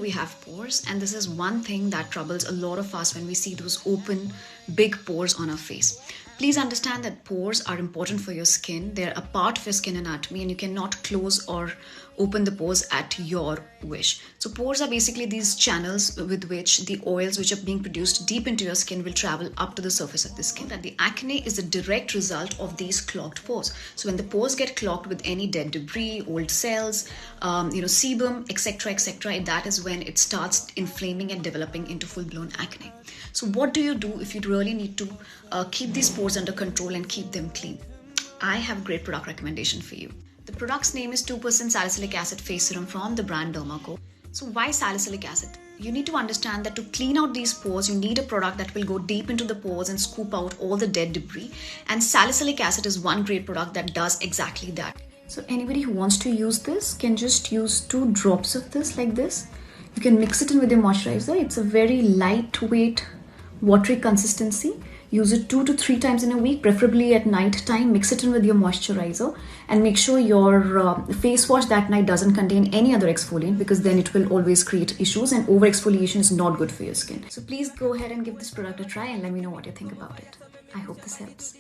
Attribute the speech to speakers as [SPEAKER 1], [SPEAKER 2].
[SPEAKER 1] We have pores, and this is one thing that troubles a lot of us when we see those open big pores on our face. Please understand that pores are important for your skin. They're a part of your skin anatomy, and you cannot close or open the pores at your wish. So pores are basically these channels with which the oils which are being produced deep into your skin will travel up to the surface of the skin. That the acne is a direct result of these clogged pores. So when the pores get clogged with any dead debris, old cells, sebum, etc., that is when it starts inflaming and developing into full-blown acne. So what do you do if you really need to keep these pores under control and keep them clean? I have a great product recommendation for you. The product's name is 2% Salicylic Acid Face Serum from the brand Dermaco. So why salicylic acid? You need to understand that to clean out these pores, you need a product that will go deep into the pores and scoop out all the dead debris. And salicylic acid is one great product that does exactly that. So anybody who wants to use this can just use 2 drops of this like this. You can mix it in with your moisturizer. It's a very lightweight, watery consistency. Use it 2 to 3 times in a week, preferably at night time. Mix it in with your moisturizer and make sure your face wash that night doesn't contain any other exfoliant, because then it will always create issues, and over exfoliation is not good for your skin. So please go ahead and give this product a try and let me know what you think about it. I hope this helps.